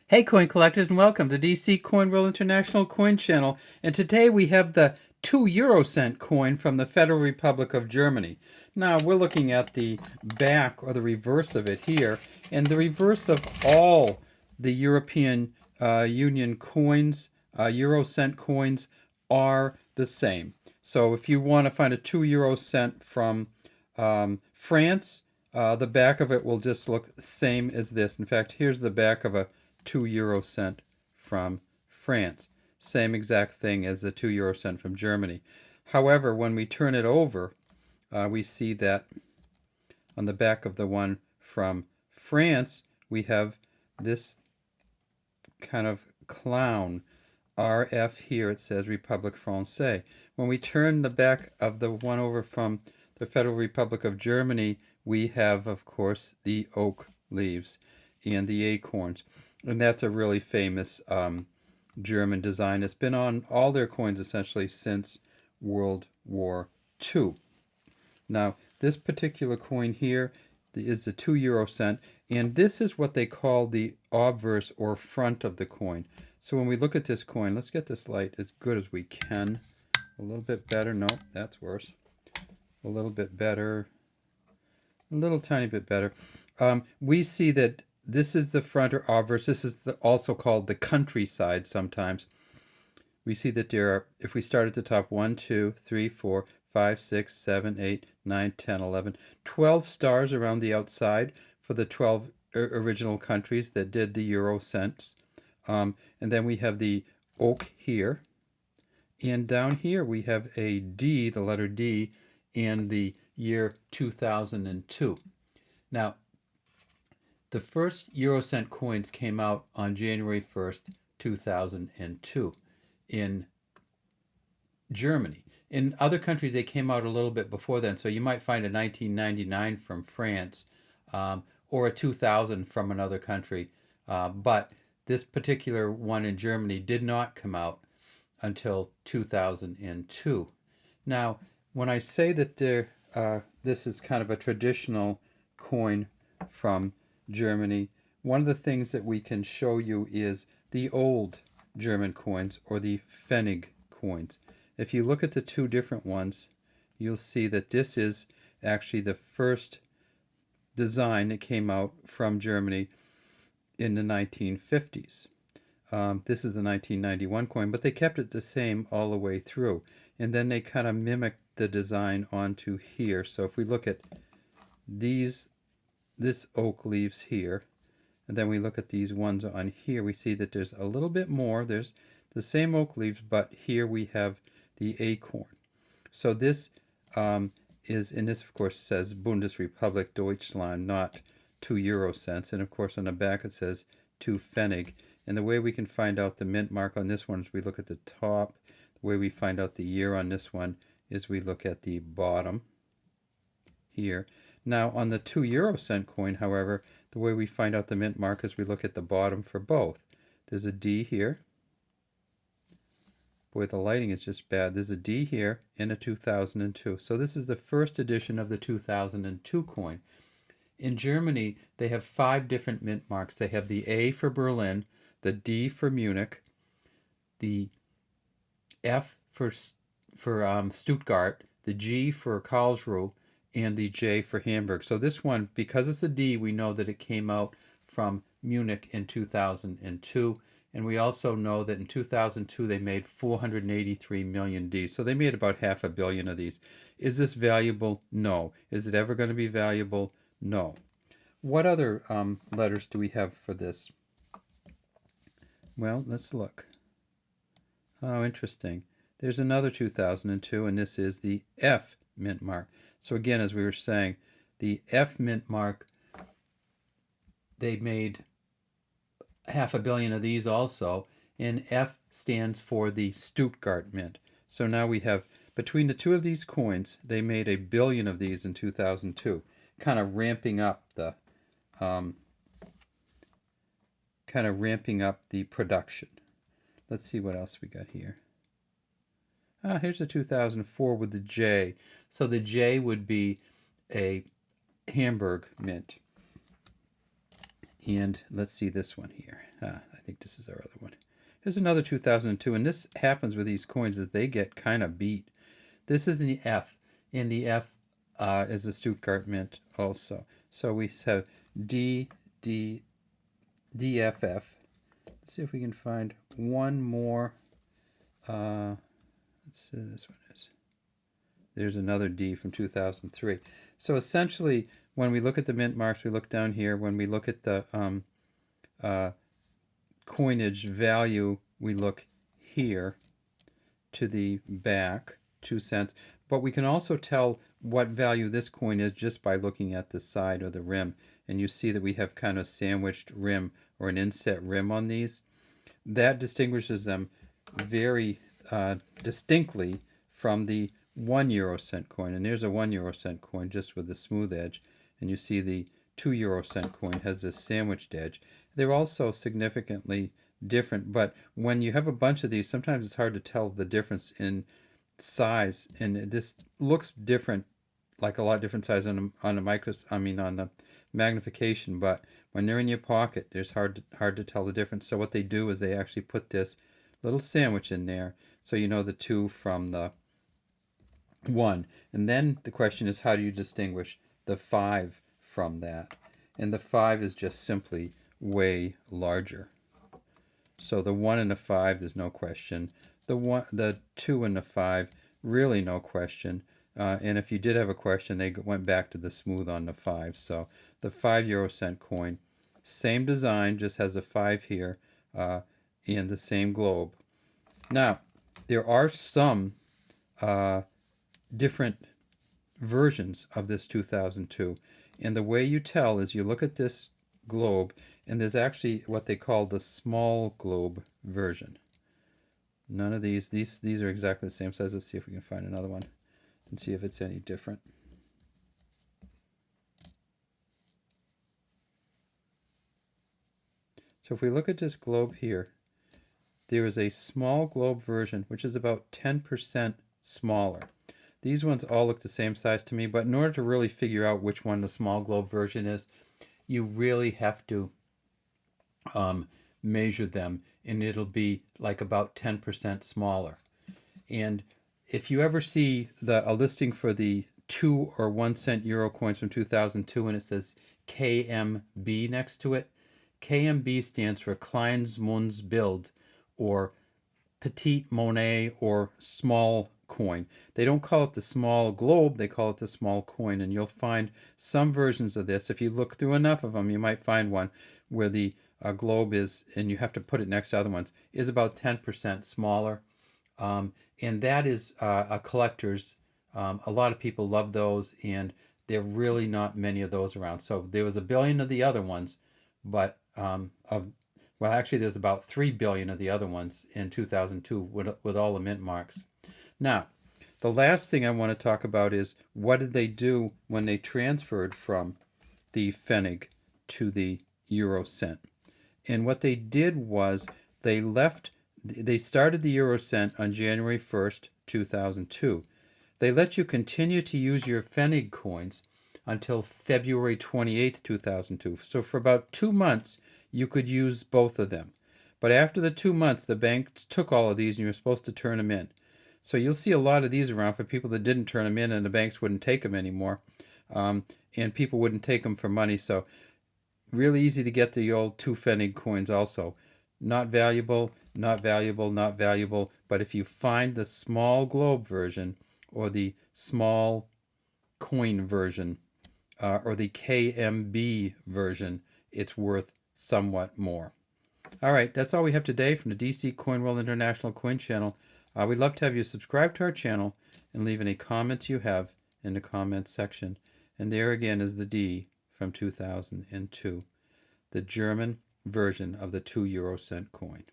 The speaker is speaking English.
Hey coin collectors, and welcome to DC Coin World International Coin Channel. And today we have the 2 euro cent coin from the Federal Republic of Germany. Now we're looking at the back or the reverse of it here, and the reverse of all the European Union coins, euro cent coins, are the same. So if you want to find a 2 euro cent from France, the back of it will just look the same as this. In fact, here's the back of a 2 euro cent from France. Same exact thing as the 2 euro cent from Germany. However, when we turn it over, we see that on the back of the one from France, we have this kind of clown. RF here, it says Republique Française. When we turn the back of the one over from the Federal Republic of Germany, we have, of course, the oak leaves and the acorns. And that's a really famous German design. It's been on all their coins essentially since World War II. Now, this particular coin here is the 2 euro cent, and this is what they call the obverse or front of the coin. So when we look at this coin, let's get this light as good as we can. A little bit better. No, that's worse. A little bit better. A little tiny bit better. We see that this is the front or obverse. This is also called the countryside sometimes. We see that there are, if we start at the top, 1, 2, 3, 4, 5, 6, 7, 8, 9, 10, 11, 12 stars around the outside for the 12 original countries that did the euro cents. And then we have the oak here. And down here we have a D, the letter D, in the year 2002. Now, the first euro cent coins came out on January 1st, 2002 in Germany. In other countries, they came out a little bit before then. So you might find a 1999 from France or a 2000 from another country. But this particular one in Germany did not come out until 2002. Now, when I say that this is kind of a traditional coin from Germany, one of the things that we can show you is the old German coins or the Pfennig coins. If you look at the two different ones, you'll see that this is actually the first design that came out from Germany in the 1950s. This is the 1991 coin, but they kept it the same all the way through. And then they kind of mimicked the design onto here. So if we look at this oak leaves here, and then we look at these ones on here, we see that there's a little bit more. There's the same oak leaves, but here we have the acorn. So this is, and this of course says Bundesrepublik Deutschland, not 2 euro cents. And of course on the back it says 2 Pfennig. And the way we can find out the mint mark on this one is we look at the top. The way we find out the year on this one is we look at the bottom here. Now on the 2 euro cent coin, however, the way we find out the mint mark is we look at the bottom for both. There's a D here. Boy, the lighting is just bad. There's a D here in a 2002. So this is the first edition of the 2002 coin. In Germany, they have 5 different mint marks. They have the A for Berlin, the D for Munich, the F for Stuttgart, the G for Karlsruhe, and the J for Hamburg. So this one, because it's a D, we know that it came out from Munich in 2002. And we also know that in 2002 they made 483 million Ds. So they made about 500 million of these. Is this valuable? No. Is it ever going to be valuable? No. What other letters do we have for this? Well, let's look. Oh, interesting. There's another 2002, and this is the F mint mark. So again, as we were saying, the F mint mark, they made 500 million of these also, and F stands for the Stuttgart mint. So now we have, between the two of these coins, they made 1 billion of these in 2002, kind of ramping up the production. Let's see what else we got here. Here's a 2004 with the J. So the J would be a Hamburg mint. And let's see this one here. I think this is our other one. Here's another 2002, and this happens with these coins as they get kind of beat. This is the F, and the F is the Stuttgart Mint also. So we have D, D, DFF. Let's see if we can find one more. Let's see, this one is. There's another D from 2003. So essentially, when we look at the mint marks, we look down here. When we look at the coinage value, we look here to the back, 2 cents. But we can also tell what value this coin is just by looking at the side or the rim. And you see that we have kind of sandwiched rim or an inset rim on these. That distinguishes them very distinctly from the 1 euro cent coin. And there's a 1 euro cent coin just with the smooth edge. And you see the 2 euro cent coin has this sandwiched edge. They're also significantly different, but when you have a bunch of these, sometimes it's hard to tell the difference in size. And this looks different, like a lot different size on the on the magnification, but when they're in your pocket, it's hard to tell the difference. So what they do is they actually put this little sandwich in there, so you know the 2 from the 1. And then the question is, how do you distinguish the 5 from that? And the 5 is just simply way larger. So the 1 and the 5, there's no question. The 2 and the 5, really no question. And if you did have a question, they went back to the smooth on the 5. So the 5 euro cent coin, same design, just has a 5 here and the same globe. Now, there are some different versions of this 2002. And the way you tell is you look at this globe, and there's actually what they call the small globe version. None of these are exactly the same size. Let's see if we can find another one and see if it's any different. So if we look at this globe here, there is a small globe version which is about 10% smaller. These ones all look the same size to me, but in order to really figure out which one the small globe version is, you really have to measure them, and it'll be like about 10% smaller. And if you ever see a listing for the 2 or 1 cent euro coins from 2002 and it says KMB next to it, KMB stands for Kleins Münzbild, or Petite Monnaie, or small coin. They don't call it the small globe, they call it the small coin. And you'll find some versions of this. If you look through enough of them, you might find one where the globe is, and you have to put it next to other ones, is about 10% smaller. And that is a collector's. A lot of people love those, and there are really not many of those around. So there was 1 billion of the other ones, but well, actually there's about 3 billion of the other ones in 2002 with all the mint marks. Now, the last thing I want to talk about is what did they do when they transferred from the Pfennig to the euro cent. And what they did was they started the euro cent on January 1st, 2002. They let you continue to use your Pfennig coins until February 28th, 2002. So for about 2 months, you could use both of them. But after the 2 months, the bank took all of these and you were supposed to turn them in. So you'll see a lot of these around for people that didn't turn them in, and the banks wouldn't take them anymore. And people wouldn't take them for money. So really easy to get the old 2 Pfennig coins also. Not valuable, not valuable, not valuable. But if you find the small globe version or the small coin version or the KMB version, it's worth somewhat more. All right, that's all we have today from the DC Coin World International Coin Channel. We'd love to have you subscribe to our channel and leave any comments you have in the comments section. And there again is the D from 2002, the German version of the 2 euro cent coin.